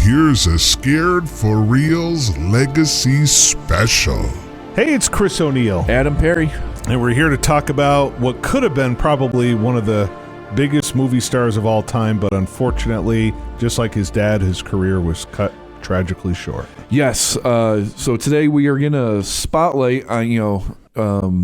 here's a Scared for Real's Legacy Special. Hey, it's Chris O'Neill. Adam Perry. And we're here to talk about what could have been probably one of the biggest movie stars of all time, but unfortunately, just like his dad, his career was cut tragically short. Yes. So today we are going to spotlight on,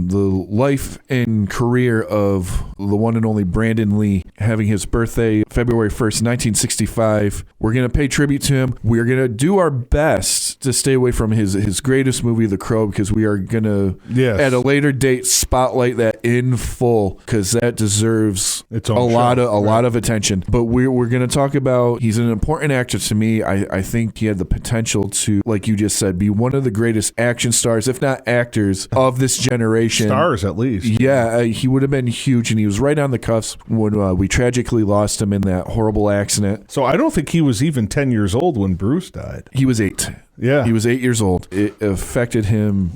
the life and career of the one and only Brandon Lee, having his birthday February 1st, 1965. We're going to pay tribute to him. We're going to do our best to stay away from his greatest movie, The Crow, because we are going to, at a later date, spotlight that in full, because that deserves a lot of attention. But we're going to talk about, he's an important actor to me. I think he had the potential to, like you just said, be one of the greatest action stars, if not actors, of this generation. Stars, at least. Yeah, he would have been huge, and he was right on the cusp when we tragically lost him in that horrible accident. So I don't think he was even 10 years old when Bruce died. He was 8. Yeah. He was 8 years old. It affected him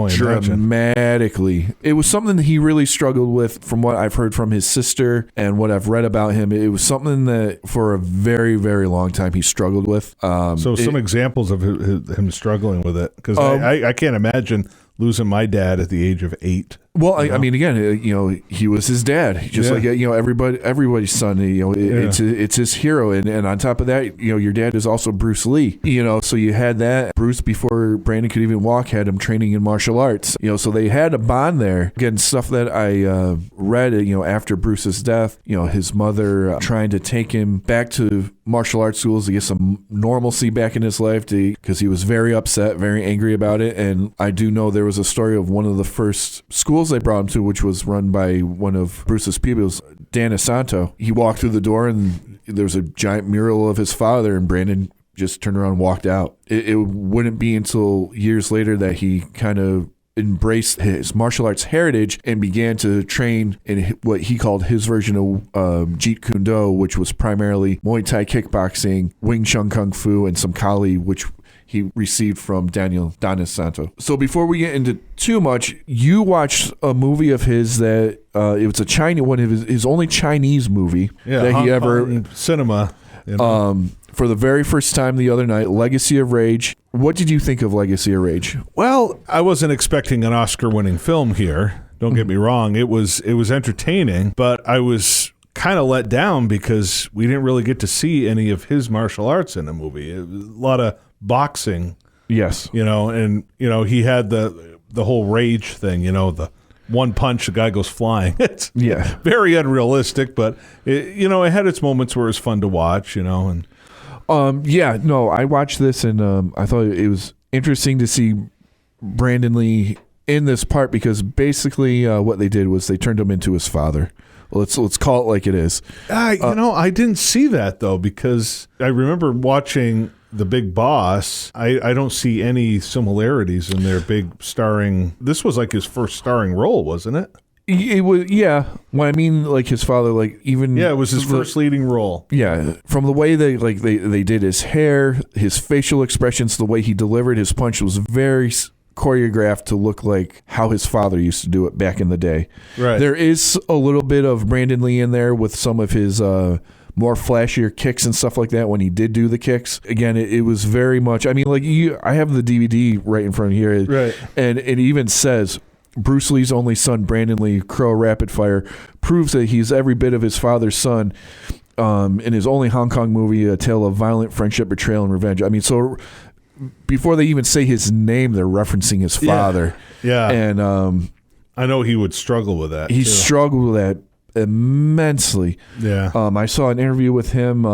dramatically. It was something that he really struggled with, from what I've heard from his sister and what I've read about him. It was something that for a very, very long time he struggled with. Some examples of him struggling with it, because I can't imagine losing my dad at the age of 8. Well, I mean, again, he was his dad, just like everybody's son. It's his hero, and on top of that, your dad is also Bruce Lee. So you had that. Bruce, before Brandon could even walk, had him training in martial arts. So they had a bond there. Again, stuff that I read. After Bruce's death, his mother trying to take him back to martial arts schools to get some normalcy back in his life, because he was very upset, very angry about it. And I do know there was a story of one of the first schools they brought him to, which was run by one of Bruce's pupils, Dan Santo. He walked through the door and there was a giant mural of his father, and Brandon just turned around and walked out. It wouldn't be until years later that he kind of embraced his martial arts heritage and began to train in what he called his version of Jeet Kune Do, which was primarily Muay Thai kickboxing, Wing Chun Kung Fu, and some Kali, which he received from Daniel Santo. So before we get into too much, you watched a movie of his that it was a Chinese, one of his only Chinese movie that he ever cinema. For the very first time the other night, Legacy of Rage. What did you think of Legacy of Rage? Well, I wasn't expecting an Oscar-winning film here. Don't get me wrong. It was entertaining, but I was kind of let down because we didn't really get to see any of his martial arts in the movie. A lot of boxing. Yes. He had the whole rage thing, the one punch, the guy goes flying. It's very unrealistic, but it had its moments where it was fun to watch, and I watched this and I thought it was interesting to see Brandon Lee in this part, because basically what they did was they turned him into his father. Let's call it like it is. I didn't see that though, because I remember watching The Big Boss. I don't see any similarities in their big starring. This was like his first starring role, wasn't it? It was, yeah. Well, I mean, like his father, like even it was his first leading role. Yeah, from the way they did his hair, his facial expressions, the way he delivered his punch was very choreographed to look like how his father used to do it back in the day. Right. There is a little bit of Brandon Lee in there with some of his more flashier kicks and stuff like that when he did do the kicks. Again, it was very much, I mean, like I have the DVD right in front of here. Right. And it even says, Bruce Lee's only son, Brandon Lee, Crow Rapid Fire, proves that he's every bit of his father's son. In his only Hong Kong movie, A Tale of Violent Friendship, Betrayal, and Revenge. I mean, so before they even say his name, they're referencing his father. Yeah. And I know he would struggle with that. He struggled with that immensely. Yeah. I saw an interview with him,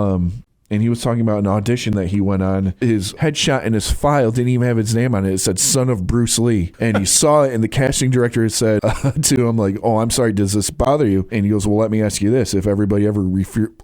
and he was talking about an audition that he went on. His headshot in his file didn't even have his name on it. It said son of Bruce Lee. And he saw it, and the casting director said to him, like, "Oh, I'm sorry, does this bother you?" And he goes, "Well, let me ask you this. If everybody ever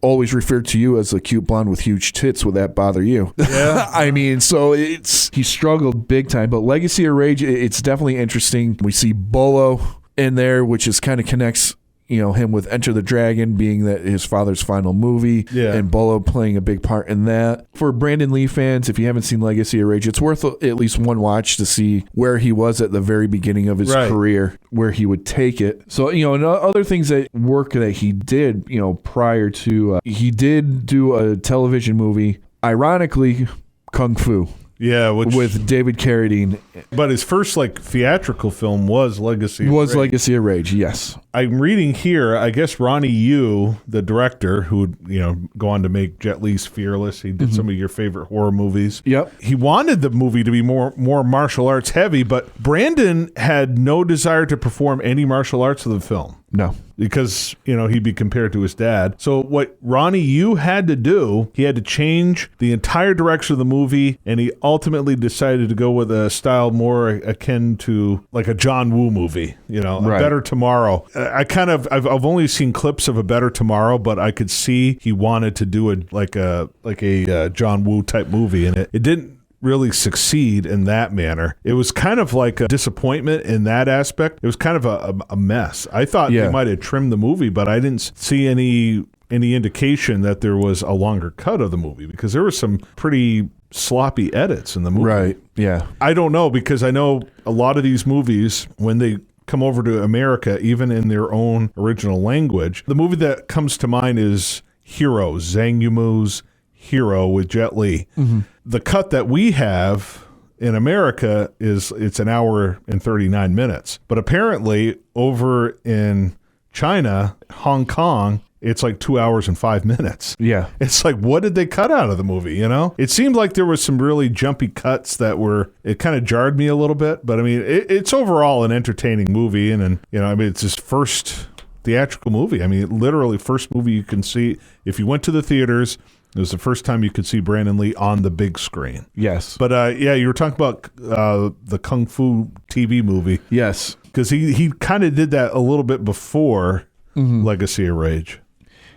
always referred to you as a cute blonde with huge tits, would that bother you?" Yeah. I mean, so he struggled big time. But Legacy of Rage, it's definitely interesting. We see Bolo in there, which is kind of connects him with Enter the Dragon being that his father's final movie, and Bolo playing a big part in that. For Brandon Lee fans, if you haven't seen Legacy of Rage, it's worth at least one watch to see where he was at the very beginning of his career, where he would take it. So, and other things that work that he did, prior to, he did do a television movie, ironically, Kung Fu. Yeah, with David Carradine. But his first theatrical film was Legacy of Rage. Legacy of Rage, yes. I'm reading here, I guess Ronnie Yu, the director, who would go on to make Jet Li's Fearless. He did some of your favorite horror movies. Yep. He wanted the movie to be more martial arts heavy, but Brandon had no desire to perform any martial arts in the film. No. Because, he'd be compared to his dad. So what Ronnie Yu had to do, he had to change the entire direction of the movie, and he ultimately decided to go with a style more akin to like a John Woo movie, A Better Tomorrow. I've only seen clips of A Better Tomorrow, but I could see he wanted to do a John Woo type movie, and it didn't really succeed in that manner. It was kind of like a disappointment in that aspect. It was kind of a mess. I thought they might have trimmed the movie, but I didn't see any indication that there was a longer cut of the movie, because there were some pretty sloppy edits in the movie. Right, yeah. I don't know, because I know a lot of these movies, when they come over to America, even in their own original language, the movie that comes to mind is Hero, Zhang Yimou's Hero with Jet Li. Mm-hmm. The cut that we have in America it's an hour and 39 minutes. But apparently over in China, Hong Kong, it's like 2 hours and 5 minutes. Yeah. It's like, what did they cut out of the movie, It seemed like there was some really jumpy cuts it kind of jarred me a little bit. But, it's overall an entertaining movie. And it's his first theatrical movie. Literally first movie you can see. If you went to the theaters, it was the first time you could see Brandon Lee on the big screen. Yes. But, you were talking about the Kung Fu TV movie. Yes. Because he kind of did that a little bit before Legacy of Rage.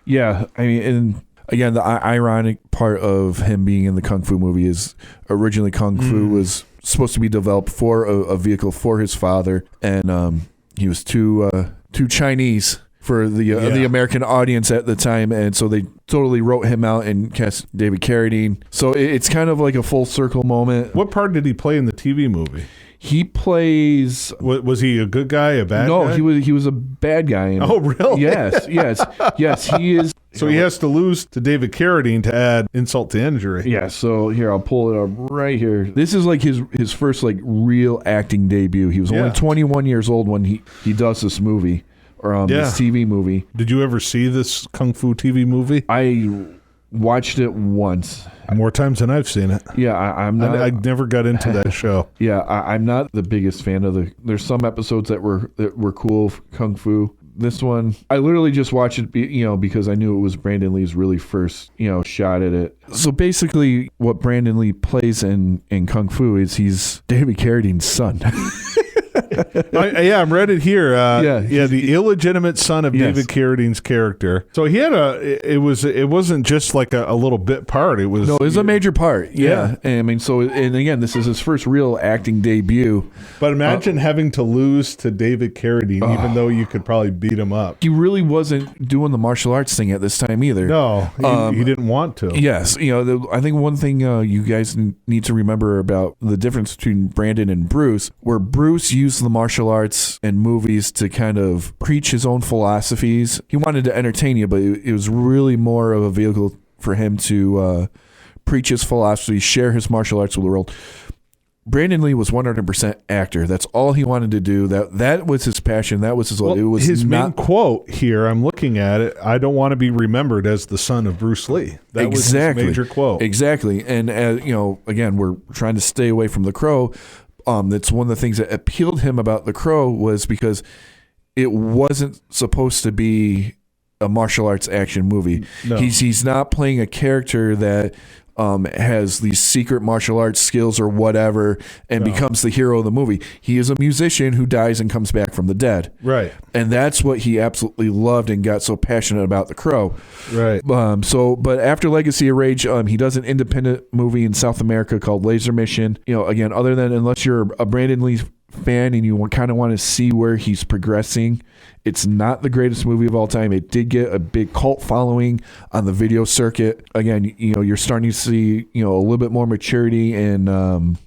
Yeah. And again, the ironic part of him being in the Kung Fu movie is originally Kung Fu was supposed to be developed for a vehicle for his father. And he was too Chinese for the American audience at the time, and so they totally wrote him out and cast David Carradine. So it's kind of like a full circle moment. What part did he play in the TV movie? He plays. Was he a good guy, a bad guy? No, he was a bad guy. Oh, really? Yes. He is. So he has to lose to David Carradine to add insult to injury. Yeah. So here, I'll pull it up right here. This is like his first real acting debut. He was only 21 years old when he does this movie. Or this TV movie. Did you ever see this Kung Fu TV movie? I watched it once. More times than I've seen it. Yeah, I'm not. I never got into that show. Yeah, I'm not the biggest fan of there's some episodes that were cool, Kung Fu. This one, I literally just watched it, because I knew it was Brandon Lee's really first, shot at it. So basically, what Brandon Lee plays in Kung Fu is he's David Carradine's son. I'm read it here. The illegitimate son of David Carradine's character. So he had it wasn't just like a little bit part. It was a major part. Yeah. And again, this is his first real acting debut. But imagine having to lose to David Carradine, even though you could probably beat him up. He really wasn't doing the martial arts thing at this time either. No, he didn't want to. Yes. I think one thing you guys need to remember about the difference between Brandon and Bruce, where Bruce used the martial arts and movies to kind of preach his own philosophies. He wanted to entertain you, but it was really more of a vehicle for him to preach his philosophy, share his martial arts with the world. Brandon Lee was 100% actor. That's all he wanted to do. That was his passion. That was his life. It was his main quote here. I'm looking at it. I don't want to be remembered as the son of Bruce Lee. That was his major quote. Exactly. And again, we're trying to stay away from The Crow. That's one of the things that appealed him about The Crow was because it wasn't supposed to be a martial arts action movie. No. He's not playing a character that has these secret martial arts skills or whatever and becomes the hero of the movie. He is a musician who dies and comes back from the dead. Right. And that's what he absolutely loved and got so passionate about The Crow. Right. But after Legacy of Rage, he does an independent movie in South America called Laser Mission. Again, other than unless you're a Brandon Lee fan and you kind of want to see where he's progressing, it's not the greatest movie of all time. It did get a big cult following on the video circuit. Again, you're starting to see, a little bit more maturity in,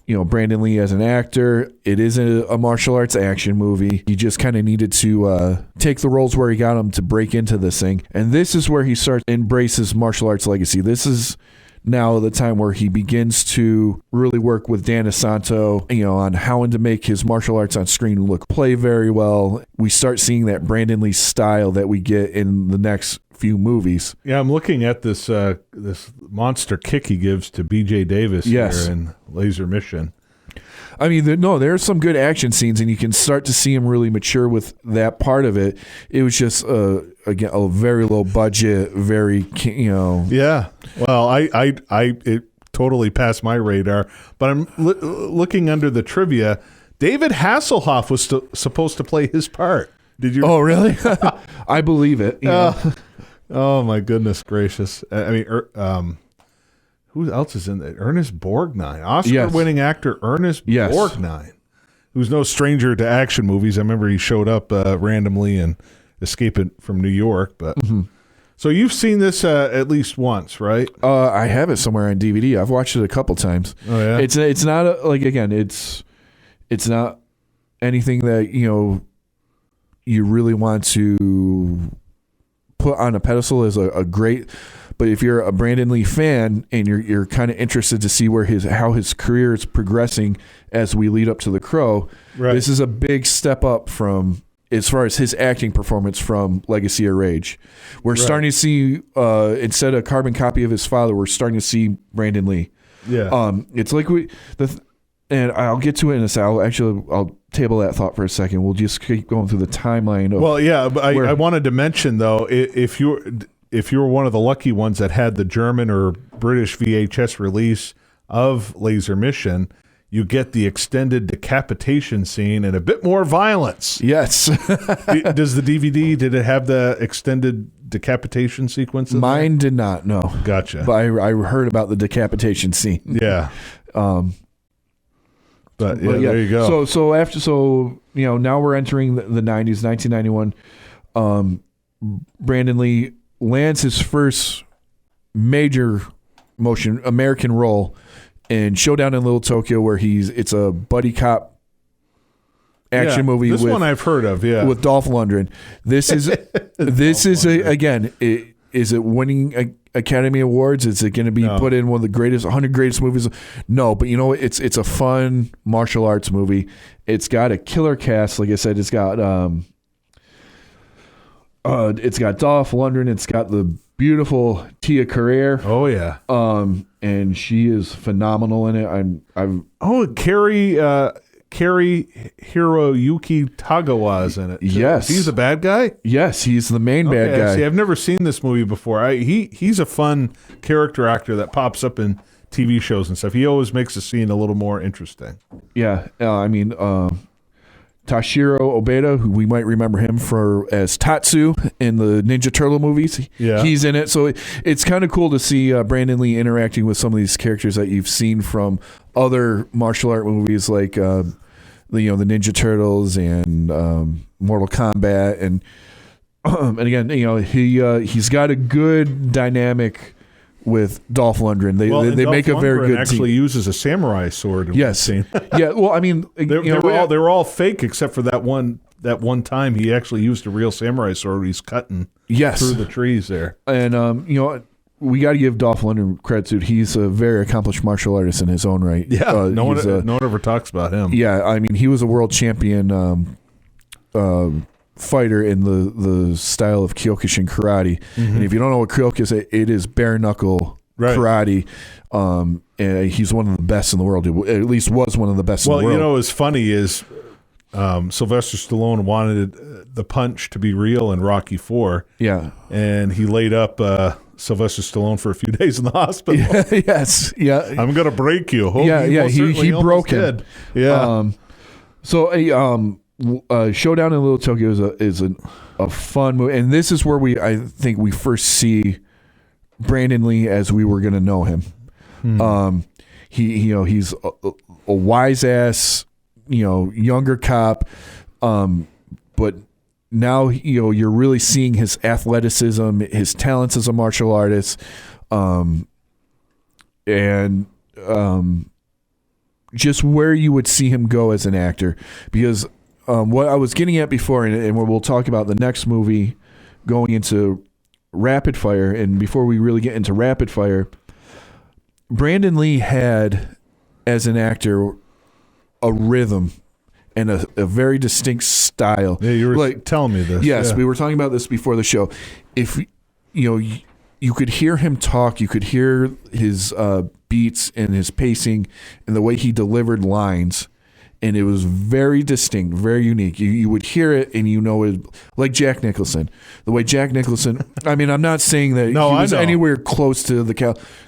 Brandon Lee as an actor. It is a martial arts action movie. He just kind of needed to take the roles where he got him to break into this thing. And this is where he starts embraces martial arts legacy. This is now the time where he begins to really work with Dan DeSanto, on how to make his martial arts on screen play very well. We start seeing that Brandon Lee style that we get in the next few movies. Yeah, I'm looking at this this monster kick he gives to B.J. Davis here in Laser Mission. I mean, there's some good action scenes, and you can start to see him really mature with that part of it. It was just again a very low budget, very Yeah. Well, it totally passed my radar, but I'm looking under the trivia. David Hasselhoff was supposed to play his part. Did you? Oh, really? I believe it. Oh my goodness gracious! I mean, who else is in there? Ernest Borgnine, Oscar-winning actor Ernest Borgnine, who's no stranger to action movies. I remember he showed up randomly and escaping from New York. But so you've seen this at least once, right? I have it somewhere on DVD. I've watched it a couple times. Oh yeah, it's not it's not anything that you really want to put on a pedestal as a great. But if you're a Brandon Lee fan and you're kind of interested to see how his career is progressing as we lead up to The Crow, this is a big step up from as far as his acting performance from Legacy of Rage. We're starting to see instead of a carbon copy of his father, we're starting to see Brandon Lee. Yeah. It's like and I'll get to it in a second. I'll table that thought for a second. We'll just keep going through the timeline. But I wanted to mention though, if you're one of the lucky ones that had the German or British VHS release of Laser Mission, you get the extended decapitation scene and a bit more violence. Yes. Does the DVD, did it have the extended decapitation sequence? Mine did not, no. Gotcha. But I heard about the decapitation scene. Yeah. But there you go. So now we're entering the 90s, 1991. Brandon Lee lands his first major American role in Showdown in Little Tokyo, where it's a buddy cop action movie. This one I've heard of, with Dolph Lundgren. This is is it winning Academy Awards? Is it going to be put in one of the 100 greatest movies? No, but it's a fun martial arts movie. It's got a killer cast. Like I said, it's got Dolph Lundgren. It's got the beautiful Tia Carrere. Oh yeah. And she is phenomenal in it. Cary Hiroyuki Tagawa is in it. Yes. He's the bad guy? Yes, he's the main bad guy. See, I've never seen this movie before. He's a fun character actor that pops up in TV shows and stuff. He always makes the scene a little more interesting. Yeah. Toshiro Obeda, who we might remember him as Tatsu in the Ninja Turtle movies. Yeah. He's in it. So it's kind of cool to see Brandon Lee interacting with some of these characters that you've seen from other martial art movies like the Ninja Turtles and Mortal Kombat. And again, he's got a good dynamic with Dolph Lundgren. They make a very good actually team. Uses a samurai sword in one scene. Yeah, well, I mean, they were all fake except for that one time he actually used a real samurai sword. He's cutting through the trees there. And we got to give Dolph Lundgren credit too. He's a very accomplished martial artist in his own right. Yeah, no one ever talks about him. Yeah, I mean, he was a world champion fighter in the style of Kyokushin karate. Mm-hmm. And if you don't know what Kyokushin is, it is bare knuckle karate. And he's one of the best in the world. At least was one of the best in the world. Well, what's funny is Sylvester Stallone wanted the punch to be real in Rocky IV. Yeah. And he laid up Sylvester Stallone for a few days in the hospital. Yes. Yeah. I'm going to break you. He broke him. Yeah. Showdown in Little Tokyo is a fun movie, and this is where I think we first see Brandon Lee as we were going to know him. He's a wise ass, younger cop, but now you're really seeing his athleticism, his talents as a martial artist, and just where you would see him go as an actor, because. What I was getting at before, and we'll talk about the next movie going into Rapid Fire, and before we really get into Rapid Fire, Brandon Lee had, as an actor, a rhythm and a very distinct style. Yeah, you were telling me this. Yes, yeah. we were talking about this before the show. If you could hear him talk, you could hear his beats and his pacing and the way he delivered lines, and it was very distinct, very unique. You would hear it, and it, like Jack Nicholson. The way Jack Nicholson. I mean, I'm not saying that he was anywhere close to the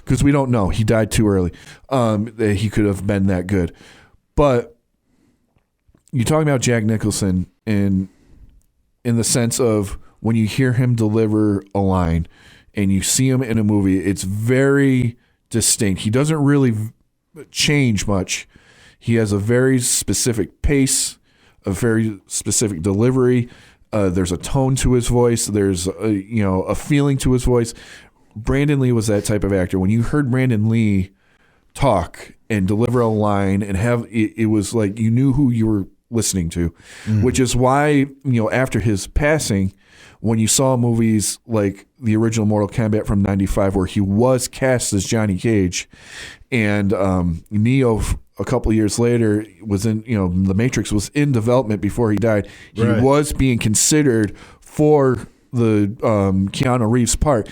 because we don't know. He died too early. That he could have been that good, but. You're talking about Jack Nicholson in the sense of when you hear him deliver a line and you see him in a movie, it's very distinct. He doesn't really change much. He has a very specific pace, a very specific delivery. There's a tone to his voice. There's a feeling to his voice. Brandon Lee was that type of actor. When you heard Brandon Lee talk and deliver a line and have it was like you knew who you were listening to, which is why, after his passing, when you saw movies like the original Mortal Kombat from 95, where he was cast as Johnny Cage, and Neo a couple of years later was in, The Matrix was in development before he died. He was being considered for the Keanu Reeves part.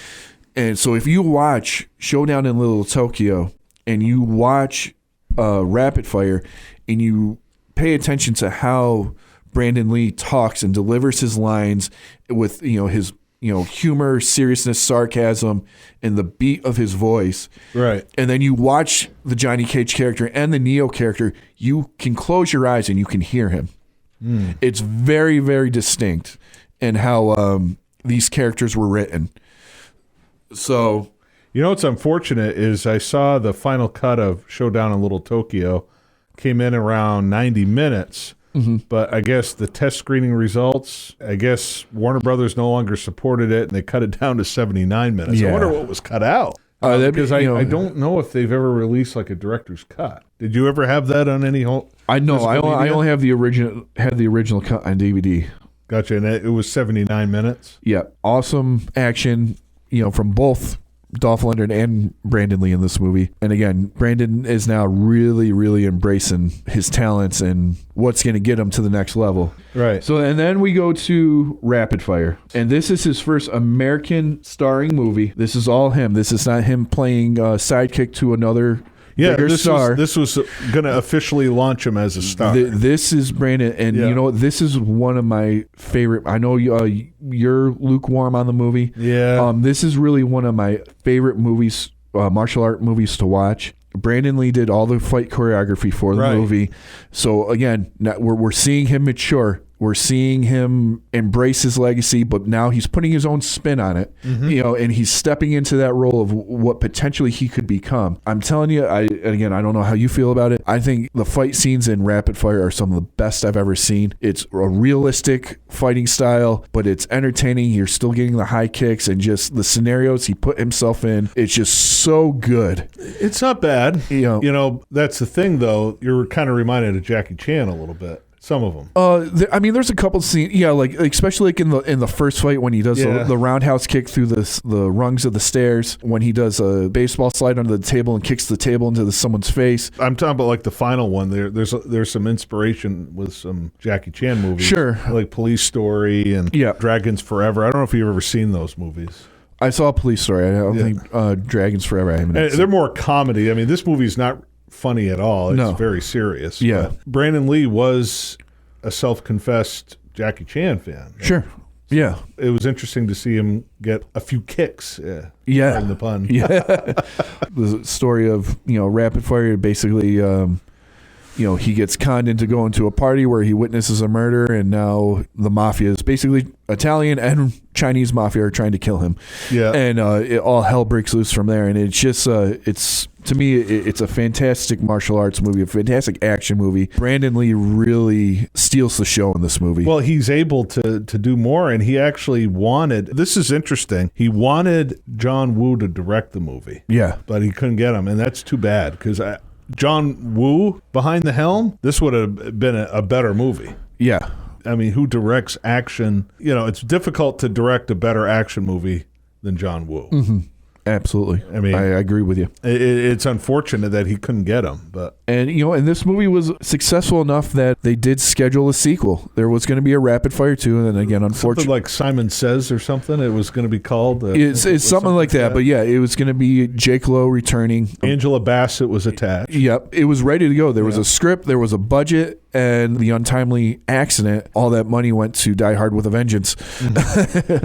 And so if you watch Showdown in Little Tokyo and you watch Rapid Fire and you pay attention to how Brandon Lee talks and delivers his lines with his humor, seriousness, sarcasm, and the beat of his voice. Right. And then you watch the Johnny Cage character and the Neo character, you can close your eyes and you can hear him. It's very, very distinct in how these characters were written. So, what's unfortunate is I saw the final cut of Showdown in Little Tokyo came in around 90 minutes, but I guess the test screening results, Warner Brothers no longer supported it, and they cut it down to 79 minutes. Yeah. I wonder what was cut out. Because I don't know if they've ever released like a director's cut. Did you ever have that on any whole? I know. I only have the original cut on DVD. Gotcha. And it was 79 minutes? Yeah. Awesome action, from both Dolph Lundgren and Brandon Lee in this movie. And again, Brandon is now really, really embracing his talents and what's going to get him to the next level. Right. So, and then we go to Rapid Fire. And this is his first American starring movie. This is all him. This is not him playing sidekick to another bigger star. This was going to officially launch him as a star. This is Brandon. And you know what? This is one of my favorite. I know you're lukewarm on the movie. Yeah. This is really one of my favorite movies, martial art movies to watch. Brandon Lee did all the fight choreography for the movie. So again, we're seeing him mature. We're seeing him embrace his legacy, but now he's putting his own spin on it, and he's stepping into that role of what potentially he could become. I'm telling you, I don't know how you feel about it. I think the fight scenes in Rapid Fire are some of the best I've ever seen. It's a realistic fighting style, but it's entertaining. You're still getting the high kicks and just the scenarios he put himself in. It's just so good. It's not bad. That's the thing, though. You're kind of reminded of Jackie Chan a little bit. Some of them. There's a couple of scenes. Yeah, like especially like in the first fight when he does the roundhouse kick through the rungs of the stairs. When he does a baseball slide under the table and kicks the table into someone's face. I'm talking about like the final one. There's some inspiration with some Jackie Chan movies. Sure, like Police Story and Dragons Forever. I don't know if you've ever seen those movies. I saw Police Story. I don't think Dragons Forever. They're more comedy. I mean, this movie's not funny at all. It's very serious. Yeah. But Brandon Lee was a self-confessed Jackie Chan fan. Sure. Yeah. It was interesting to see him get a few kicks. Yeah. Pardon the pun. Yeah. The story of, Rapid Fire, basically, he gets conned into going to a party where he witnesses a murder, and now the mafia is basically Italian and Chinese mafia are trying to kill him. Yeah. And all hell breaks loose from there. And it's just, to me, it's a fantastic martial arts movie, a fantastic action movie. Brandon Lee really steals the show in this movie. Well, he's able to do more, and he actually this is interesting, he wanted John Woo to direct the movie. Yeah. But he couldn't get him, and that's too bad, because John Woo behind the helm, this would have been a better movie. Yeah. I mean, who directs action? It's difficult to direct a better action movie than John Woo. Mm-hmm. Absolutely. I mean, I agree with you. It's unfortunate that he couldn't get him, but And this movie was successful enough that they did schedule a sequel. There was going to be a Rapid Fire 2, and then again, something unfortunately, like Simon Says or something. It was going to be called. It's something like that. But yeah, it was going to be Jake Lowe returning. Angela Bassett was attached. Yep, it was ready to go. There was a script, there was a budget, and the untimely accident, all that money went to Die Hard with a Vengeance.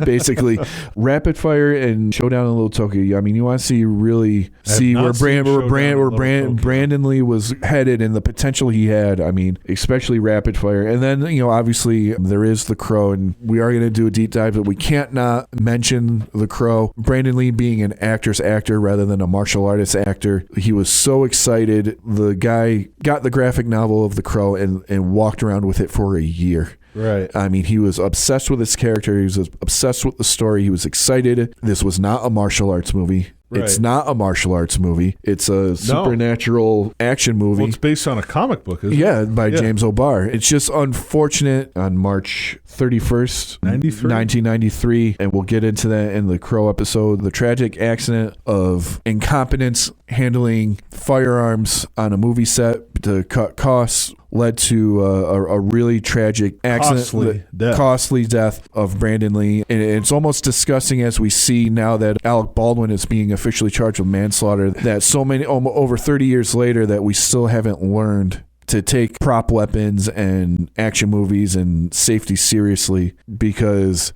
Basically, Rapid Fire and Showdown in Little Tokyo. I mean, you want to see where Brandon Lee was headed and the potential he had. I mean, especially Rapid Fire. And then, obviously there is The Crow, and we are going to do a deep dive, but we can't not mention The Crow. Brandon Lee being an actor's actor rather than a martial artist actor. He was so excited. The guy got the graphic novel of The Crow and walked around with it for a year. Right. I mean, he was obsessed with his character. He was obsessed with the story. He was excited. This was not a martial arts movie. Right. It's not a martial arts movie. It's a supernatural action movie. Well, it's based on a comic book, isn't it? Yeah, by James O'Barr. It's just unfortunate on March 31st, 1993, and we'll get into that in the Crow episode, the tragic accident of incompetence handling firearms on a movie set to cut costs led to a really tragic accident, costly death of Brandon Lee. And it's almost disgusting as we see now that Alec Baldwin is being officially charged with manslaughter, that so many, over 30 years later, that we still haven't learned to take prop weapons and action movies and safety seriously, because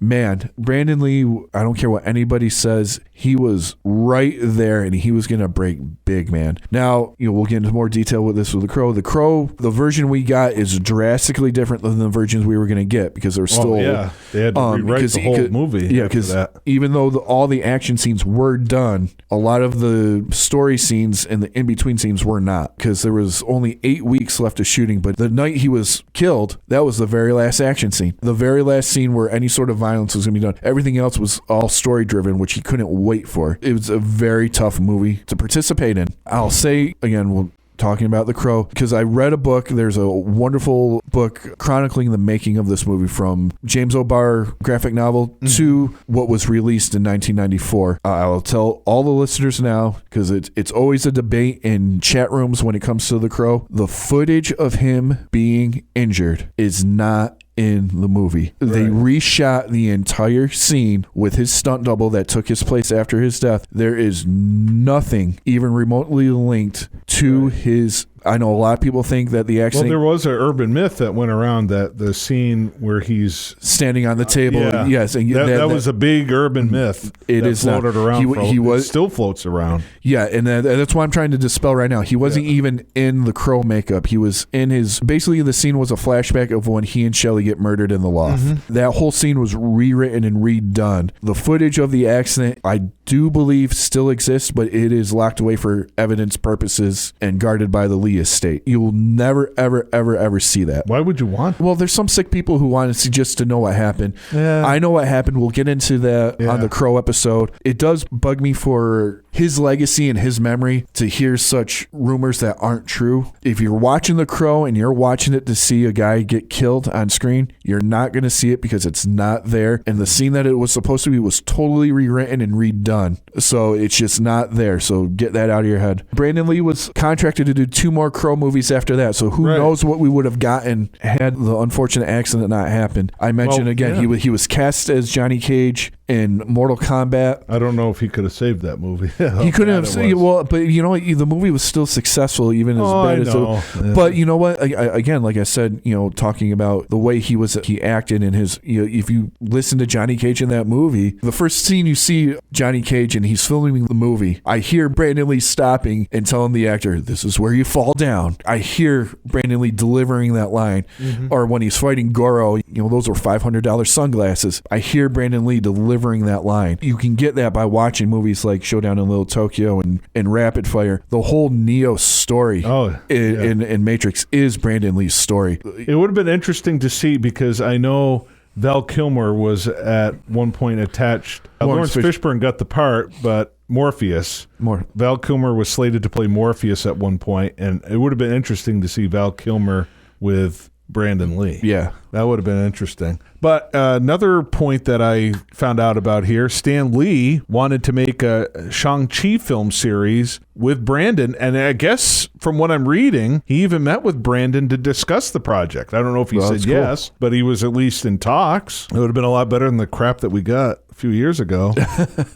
man, Brandon Lee, I don't care what anybody says, he was right there and he was going to break big, man. Now, we'll get into more detail with this with The Crow. The Crow, the version we got is drastically different than the versions we were going to get, because they're still... they had to rewrite the whole movie. Yeah, because even though all the action scenes were done, a lot of the story scenes and the in-between scenes were not, because there was only 8 weeks left of shooting. But the night he was killed, that was the very last action scene. The very last scene where any sort of violence was going to be done. Everything else was all story-driven, which he couldn't wait for. It was a very tough movie to participate in. I'll say, again, we're talking about The Crow, because I read a book. There's a wonderful book chronicling the making of this movie, from James O'Barr graphic novel to what was released in 1994. I'll tell all the listeners now, because it's always a debate in chat rooms when it comes to The Crow. The footage of him being injured is not in the movie. Right. They reshot the entire scene with his stunt double that took his place after his death. There is nothing even remotely linked to his... I know a lot of people think that the accident... Well, there was an urban myth that went around that the scene where he's... standing on the table, yes. And that was a big urban myth. It is floated around. It still floats around. Yeah, and that's what I'm trying to dispel right now. He wasn't even in the Crow makeup. He was in his... Basically, the scene was a flashback of when he and Shelley get murdered in the loft. That whole scene was rewritten and redone. The footage of the accident, I do believe, still exists, but it is locked away for evidence purposes and guarded by the Lee estate. You will never, ever, ever, ever see that. Why would you want? Well, there's some sick people who want to see just to know what happened. Yeah. I know what happened. We'll get into that on the Crow episode. It does bug me for his legacy and his memory to hear such rumors that aren't true. If you're watching The Crow and you're watching it to see a guy get killed on screen, you're not going to see it because it's not there. And the scene that it was supposed to be was totally rewritten and redone. So it's just not there. So get that out of your head. Brandon Lee was contracted to do 2 more Crow movies after that. So who knows what we would have gotten had the unfortunate accident not happened. I mentioned he was cast as Johnny Cage in Mortal Kombat. I don't know if he could have saved that movie. He couldn't have saved. Well, but the movie was still successful, even as bad as it. But you know what? Again, like I said, talking about the way he acted in his. If you listen to Johnny Cage in that movie, the first scene you see Johnny Cage and he's filming the movie, I hear Brandon Lee stopping and telling the actor, "This is where you fall down." I hear Brandon Lee delivering that line, or when he's fighting Goro, those are $500 sunglasses. I hear Brandon Lee delivering that line. You can get that by watching movies like Showdown in Little Tokyo and Rapid Fire. The whole Neo story in Matrix is Brandon Lee's story. It would have been interesting to see, because I know Val Kilmer was at one point attached. Lawrence Fishburne got the part, but Val Kilmer was slated to play Morpheus at one point, and it would have been interesting to see Val Kilmer with Brandon Lee. Yeah. That would have been interesting. But another point that I found out about here, Stan Lee wanted to make a Shang-Chi film series with Brandon, and I guess from what I'm reading, he even met with Brandon to discuss the project. I don't know if he said yes, but he was at least in talks. It would have been a lot better than the crap that we got a few years ago.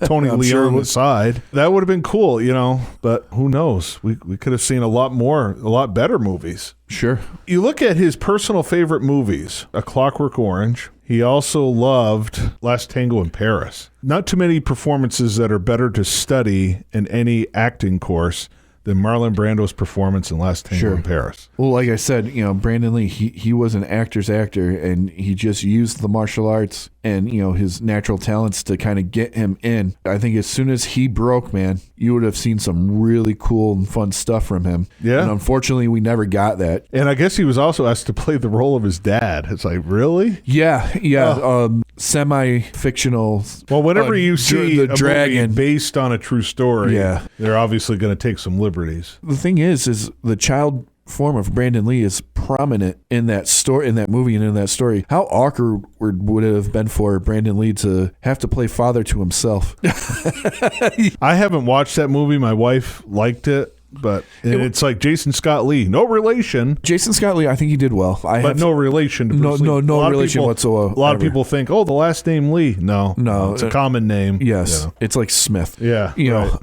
Tony Leon on the side. That would have been cool, but who knows? We could have seen a lot better movies. Sure. You look at his personal favorite movies, A Clockwork Orange. He also loved Last Tango in Paris. Not too many performances that are better to study in any acting course than Marlon Brando's performance in Last Tango in Paris. Well, like I said, Brandon Lee, he was an actor's actor, and he just used the martial arts and, his natural talents to kind of get him in. I think as soon as he broke, man, you would have seen some really cool and fun stuff from him. Yeah. And unfortunately, we never got that. And I guess he was also asked to play the role of his dad. It's like, really? Yeah. Semi-fictional. Well, whenever you see the dragon movie based on a true story, Yeah. they're obviously going to take some liberties. The thing is the child form of Brandon Lee is prominent in that story, in that movie, and in that story. How awkward would it have been for Brandon Lee to have to play father to himself? I haven't watched that movie. My wife liked it. But it's like Jason Scott Lee, no relation. Jason Scott Lee, I think he did well. No relation to Bruce Lee. No relation whatsoever. A lot of people think, the last name Lee. No, it's a common name. Yes, it's like Smith. Yeah,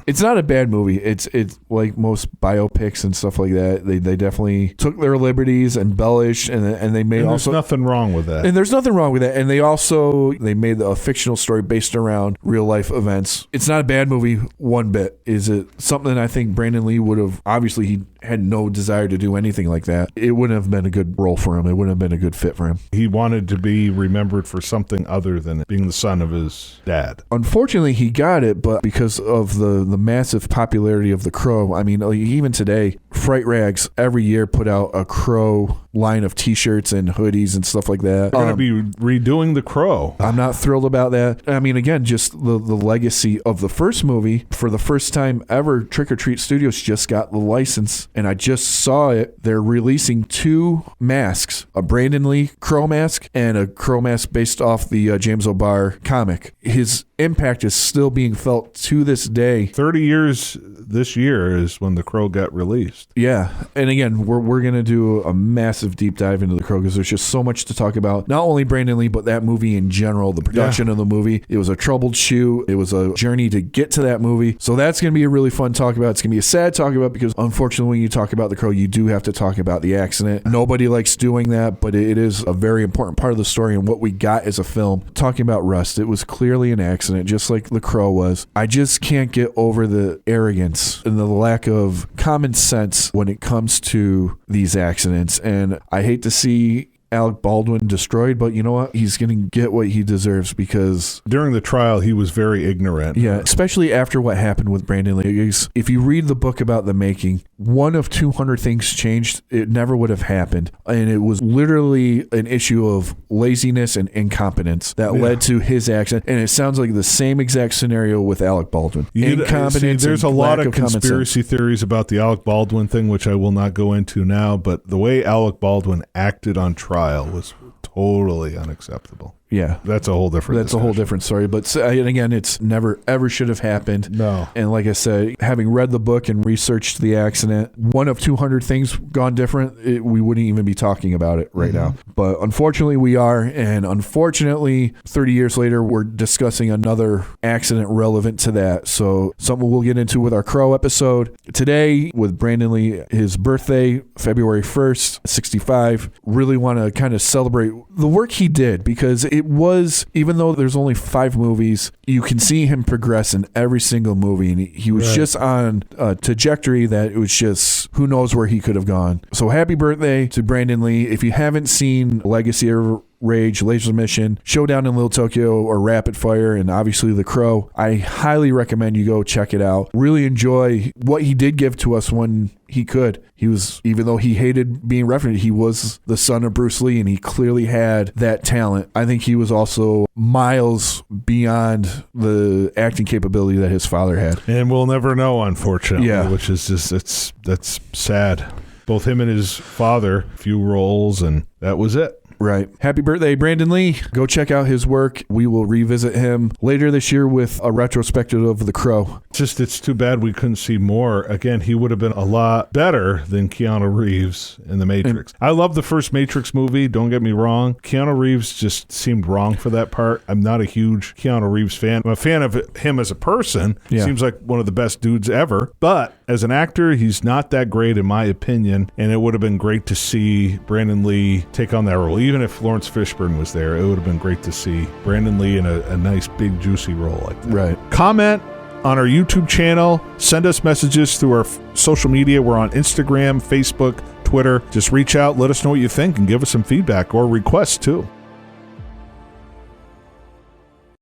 it's not a bad movie. It's like most biopics and stuff like that. They definitely took their liberties, embellished, and they made there's nothing wrong with that. And there's nothing wrong with that. And they made a fictional story based around real life events. It's not a bad movie one bit. Is it something I think Brandon Lee would have, obviously he had no desire to do anything like that. It wouldn't have been a good role for him. It wouldn't have been a good fit for him. He wanted to be remembered for something other than being the son of his dad. Unfortunately, he got it, but because of the massive popularity of the Crow, I mean, even today, Fright Rags every year put out a Crow line of t-shirts and hoodies and stuff like that. They're going to be redoing the Crow. I'm not thrilled about that. I mean, again, just the legacy of the first movie. For the first time ever, Trick or Treat Studios just got the license, and I just saw it. They're releasing 2 masks, a Brandon Lee Crow mask and a Crow mask based off the James O'Barr comic. His impact is still being felt to this day. 30 years this year is when the Crow got released. Yeah. And again, we're going to do a massive deep dive into the Crow because there's just so much to talk about. Not only Brandon Lee, but that movie in general, the production of the movie. It was a troubled shoot. It was a journey to get to that movie. So that's going to be a really fun talk about. It's going to be a sad talk about because unfortunately when you talk about the Crow, you do have to talk about the accident. Nobody likes doing that, but it is a very important part of the story and what we got as a film. Talking about Rust, it was clearly an accident, just like the Crow was. I just can't get over the arrogance and the lack of common sense when it comes to these accidents. And I hate to see Alec Baldwin destroyed, but you know what? He's going to get what he deserves because during the trial, he was very ignorant. Yeah, especially after what happened with Brandon Lee. If you read the book about the making, one of 200 things changed. It never would have happened. And it was literally an issue of laziness and incompetence that led to his accident. And it sounds like the same exact scenario with Alec Baldwin. Incompetence. There's a lot of conspiracy theories about the Alec Baldwin thing, which I will not go into now, but the way Alec Baldwin acted on trial was totally unacceptable. Yeah. That's a whole different That's discussion. a whole different story. But and again, it's never, ever should have happened. No. And like I said, having read the book and researched the accident, one of 200 things gone different, we wouldn't even be talking about it right now. But unfortunately, we are. And unfortunately, 30 years later, we're discussing another accident relevant to that. So something we'll get into with our Crow episode. Today, with Brandon Lee, his birthday, February 1st, 65. Really want to kind of celebrate the work he did because it was, even though there's only 5 movies, you can see him progress in every single movie. And he was just on a trajectory that it was just, who knows where he could have gone. So happy birthday to Brandon Lee. If you haven't seen Legacy of Rage, Laser Mission, Showdown in Little Tokyo, or Rapid Fire, and obviously The Crow, I highly recommend you go check it out. Really enjoy what he did give to us when he could. He was, even though he hated being referenced, he was the son of Bruce Lee, and he clearly had that talent. I think he was also miles beyond the acting capability that his father had. And we'll never know, unfortunately, Yeah. which is just, that's sad. Both him and his father, few roles, and that was it. Right. Happy birthday, Brandon Lee. Go check out his work. We will revisit him later this year with a retrospective of The Crow. It's too bad we couldn't see more. Again, he would have been a lot better than Keanu Reeves in The Matrix. I love the first Matrix movie, don't get me wrong. Keanu Reeves just seemed wrong for that part. I'm not a huge Keanu Reeves fan. I'm a fan of him as a person. Yeah. Seems like one of the best dudes ever. But as an actor, he's not that great in my opinion, and it would have been great to see Brandon Lee take on that role. Even if Lawrence Fishburne was there, it would have been great to see Brandon Lee in a nice, big, juicy role like that. Right. Comment on our YouTube channel. Send us messages through our social media. We're on Instagram, Facebook, Twitter. Just reach out, let us know what you think, and give us some feedback or requests too.